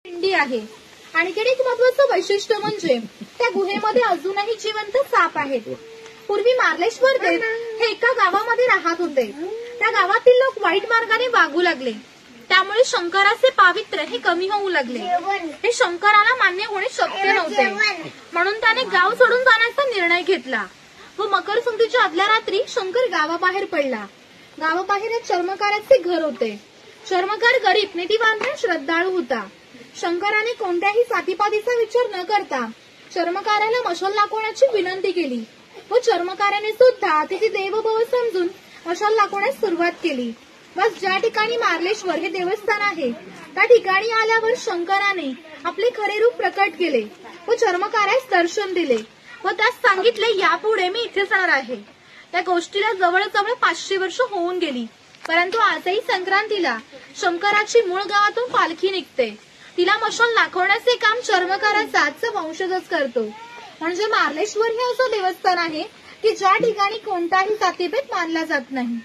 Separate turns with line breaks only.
पिंडी आहे. आणखी एक महत्वाचं वैशिष्ट्य म्हणजे त्या गुहेमध्ये अजूनही जिवंत साप आहेत. पूर्वी मार्लेश्वर देव हे एका गावामध्ये राहत होते. त्या गावातील लोक वाईट मार्गाने वागू लागले. त्यामुळे शंकराचे पावित्र्य हे कमी होऊ लागले. हे शंकराला मान्य होणे शक्य नव्हते. म्हणून त्याने गाव सोडून जाण्याचा निर्णय घेतला व मकर संक्रांतीच्या आदल्या रात्री शंकर गावाबाहेर पडला. गावाबाहेर एक चर्मकाराचे घर होते. चर्मकार गरीब नीतिवान श्रद्धाळू होता. शंकराने कोणत्याही जातीपातीचा विचार न करता चर्मकाराला मशाल दाखवण्याची विनंती केली व चर्मकाराने सुद्धा तिथे देवभव समजून मशाल दाखवण्यास सुरुवात केली. बस ज्या ठिकाणी मार्लेश्वर हे देवस्थान आहे त्या ठिकाणी आल्यावर शंकराने आपले खरे रूप प्रकट केले व चर्मकारास दर्शन दिले व त्यास सांगितले, यापुढे मी इथेच राहणार आहे. त्या गोष्टीला जवळजवळ 500 वर्ष होऊन गेली, परंतु आजही संक्रांतीला शंकराची मूळ गावातून पालखी निघते. तिला मशाल दाखवण्याचे काम चर्मकाराचाच वंशजच करतो. म्हणजे मार्लेश्वर हे असं देवस्थान आहे की ज्या ठिकाणी कोणताही जातीभेद मानला जात नाही.